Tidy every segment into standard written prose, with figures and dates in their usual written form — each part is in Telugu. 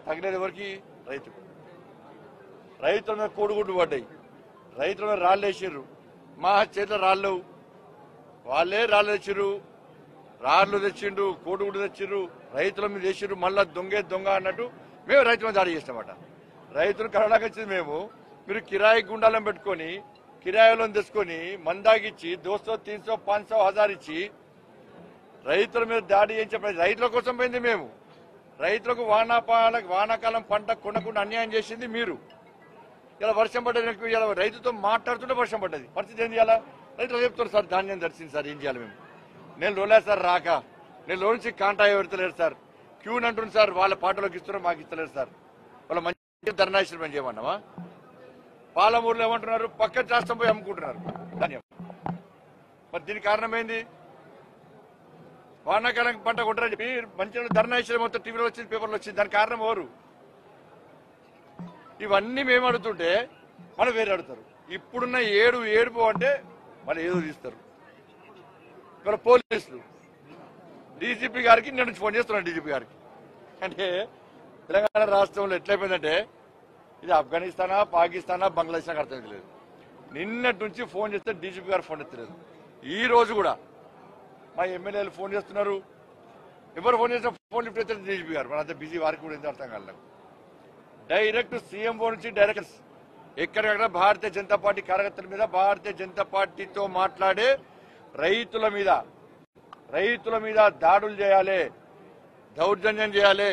తగిలేదు ఎవరికి? రైతుకు. రైతుల మీద కోడిగుడ్లు పడ్డాయి, రైతుల మీద రాళ్ళు వేసిర్రు. మా చేతిలో రాళ్ళు, వాళ్ళే రాళ్ళు తెచ్చిర్రు, రాళ్ళు తెచ్చిండు, కోడిగుడ్డు తెచ్చిర్రు, రైతుల మీద వేసిర్రు. మళ్ళా దొంగే దొంగ అన్నట్టు మేము రైతుల మీద దాడి చేస్తామట. రైతులు కరోనాకి వచ్చింది మేము. మీరు కిరాయి గుండాలను పెట్టుకొని కిరాయిలను తెచ్చుకొని మందాగిచ్చి 200, 300, 500, 1000 ఇచ్చి రైతుల మీద దాడి చేయించే రైతుల కోసం పోయింది మేము. రైతులకు వానాకాలం పంట కొనకుండా అన్యాయం చేసింది మీరు. ఇలా వర్షం పడ్డది, ఇలా రైతుతో మాట్లాడుతుంటే వర్షం పడ్డది. పరిస్థితి ఏం చేయాలా? రైతులు చెప్తారు, సార్ ధాన్యం దర్శింది సార్, ఏం చేయాలి మేము? నేను లోలేదు సార్ రాక, నేను లో నుంచి కాంటాక్ట్ పెడతలేరు సార్, క్యూన్ అంటుంది సార్, వాళ్ళ పాటలోకి ఇస్తున్నారు, మాకు ఇస్తలేరు సార్. వాళ్ళ మంచి ధర్నాశ్రమం చేయమన్నామా? పాలమూరులో ఏమంటున్నారు? పక్క రాష్ట్రం పోయి అమ్ముకుంటున్నారు ధాన్యం. మరి దీనికి కారణం ఏంది? వానాకాలం పంట కొంటారని చెప్పి మంచిగా ధర్నాశ్రమం మొత్తం టీవీలో వచ్చింది, పేపర్లో వచ్చింది. దానికి కారణం ఎవరు? ఇవన్నీ మేము అడుగుతుంటే మనం వేరే అడుగుతారు. ఇప్పుడున్న ఏడుపు అంటే మళ్ళీ ఏదో తీస్తారు. ఇవాళ పోలీసులు డీజీపీ గారికి నేను ఫోన్ చేస్తున్నాను, డీజీపీ గారికి. అంటే తెలంగాణ రాష్ట్రంలో ఎట్లయిపోయిందంటే ఇది ఆఫ్ఘనిస్తానా, పాకిస్తానా, బంగ్లాదేశ్ అర్థం లేదు. నిన్నటి నుంచి ఫోన్ చేస్తే డీజీపీ గారు ఫోన్ ఎత్తలేదు. ఈ రోజు కూడా మా ఎమ్మెల్యేలు ఫోన్ చేస్తున్నారు, ఎవరు ఫోన్ చేసినా ఫోన్ లిఫ్ట్ అయితే డీజీపీ గారు. మన అంత బిజీ, వారికి కూడా ఎందుకు అర్థం కాలేదు. డైరెక్ట్ సీఎంఓ నుంచి డైరెక్ట్ ఎక్కడెక్కడ భారతీయ జనతా పార్టీ కార్యకర్తల మీద, భారతీయ జనతా పార్టీతో మాట్లాడే రైతుల మీద దాడులు చేయాలి, దౌర్జన్యం చేయాలి.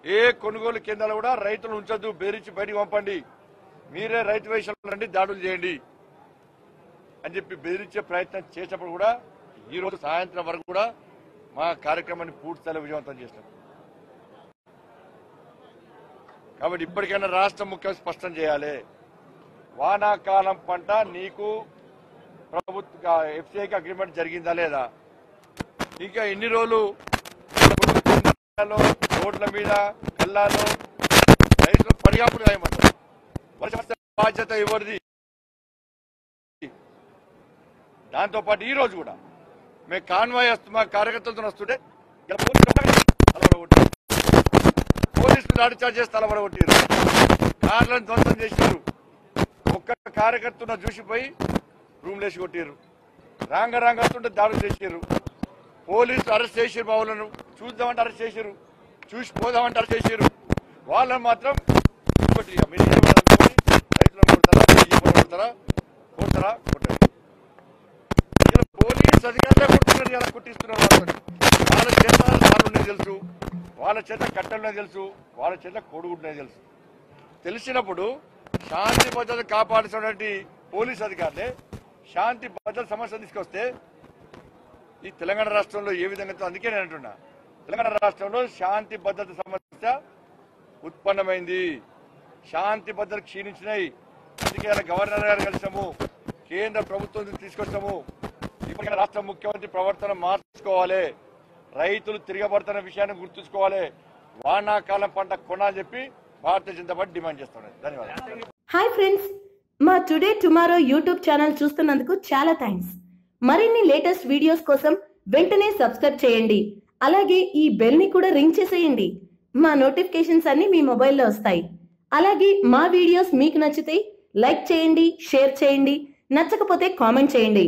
ఏ కొనుగోలు కేంద్రాలు కూడా రైతులు ఉంచొద్దు, బెదిరించి బయటికి పంపండి, మీరే రైతు వేషంలో రండి, దాడులు చేయండి అని చెప్పి బెదిరించే ప్రయత్నం చేసినప్పుడు కూడా ఈ రోజు సాయంత్రం వరకు కూడా మా కార్యక్రమాన్ని పూర్తిస్థాయిలో విజయవంతం చేస్తాం. కాబట్టి ఇప్పటికైనా రాష్ట్ర ముఖ్యమంత్రి స్పష్టం చేయాలి, వానాకాలం పంట నీకు ప్రభుత్వ ఎఫ్సీఐకి అగ్రిమెంట్ జరిగిందా లేదా? ఇంకా ఎన్ని రోజులు రోడ్ల మీద కల్లాలో రైతులు పడిగాపులు గాయమంటారు? బాధ్యత ఎవరిది? దాంతో పాటు ఈ రోజు కూడా మేము కాన్వాయ్ మా కార్యకర్తలతో వస్తుంటే పోలీసులు లాఠీ చార్జ్ చేసి తలబడగొట్టారు, కార్లను ధ్వంసం చేశారు. ఒక్క కార్యకర్తను చూసిపోయి రూమ్ లేసి కొట్టారు. రాంగ వస్తుంటే దాడులు చేశారు. పోలీసులు అరెస్ట్ చేశారు, మా వాళ్ళను చూద్దామంటే అరెస్ట్ చేశారు, చూసి పోదామంటే అరెస్ట్ చేశారు. వాళ్ళని మాత్రం రైతులను కొడతారా కొట్టరా కొట్టండి. ఇలా పోలీసు అధికారులే కొట్టున్నారు, ఇలా కొట్టిస్తున్నారు. వాళ్ళ చేత రాళ్ళున్నాయి తెలుసు, వాళ్ళ చేత కట్టెలున్నాయి తెలుసు, వాళ్ళ చేత కొడుగుంటున్నాయి తెలుసు. తెలిసినప్పుడు శాంతి భద్రత కాపాడుతున్నటువంటి పోలీసు అధికారులే శాంతి భద్రత సమస్య తీసుకొస్తే ఈ తెలంగాణ రాష్ట్రంలో ఏ విధంగా, అందుకే నేను అంటున్నా, తెలంగాణ రాష్ట్రంలో శాంతి భద్రత సమస్య ఉత్పన్నమైంది, శాంతి భద్రత క్షీణించినాయి. అందుకే గవర్నర్ గారు కలిసాము, కేంద్ర ప్రభుత్వం తీసుకొచ్చాము. ఇప్పటికైనా రాష్ట్ర ముఖ్యమంత్రి ప్రవర్తన మార్చుకోవాలి, రైతులు తిరగబడుతున్న విషయాన్ని గుర్తుంచుకోవాలి, వానాకాలం పంట కొనాలని చెప్పి భారతీయ జనతా పార్టీ డిమాండ్ చేస్తున్నది. ధన్యవాదాలు. హాయ్ ఫ్రెండ్స్, మా టుడే టుమారో యూట్యూబ్ ఛానల్ చూస్తున్నందుకు చాలా థ్యాంక్స్. మరిన్ని లేటెస్ట్ వీడియోస్ కోసం వెంటనే సబ్స్క్రైబ్ చేయండి. అలాగే ఈ బెల్ ని కూడా రింగ్ చేసేయండి. మా నోటిఫికేషన్స్ అన్ని మీ మొబైల్లో వస్తాయి. అలాగే మా వీడియోస్ మీకు నచ్చితే లైక్ చేయండి, షేర్ చేయండి, నచ్చకపోతే కామెంట్ చేయండి.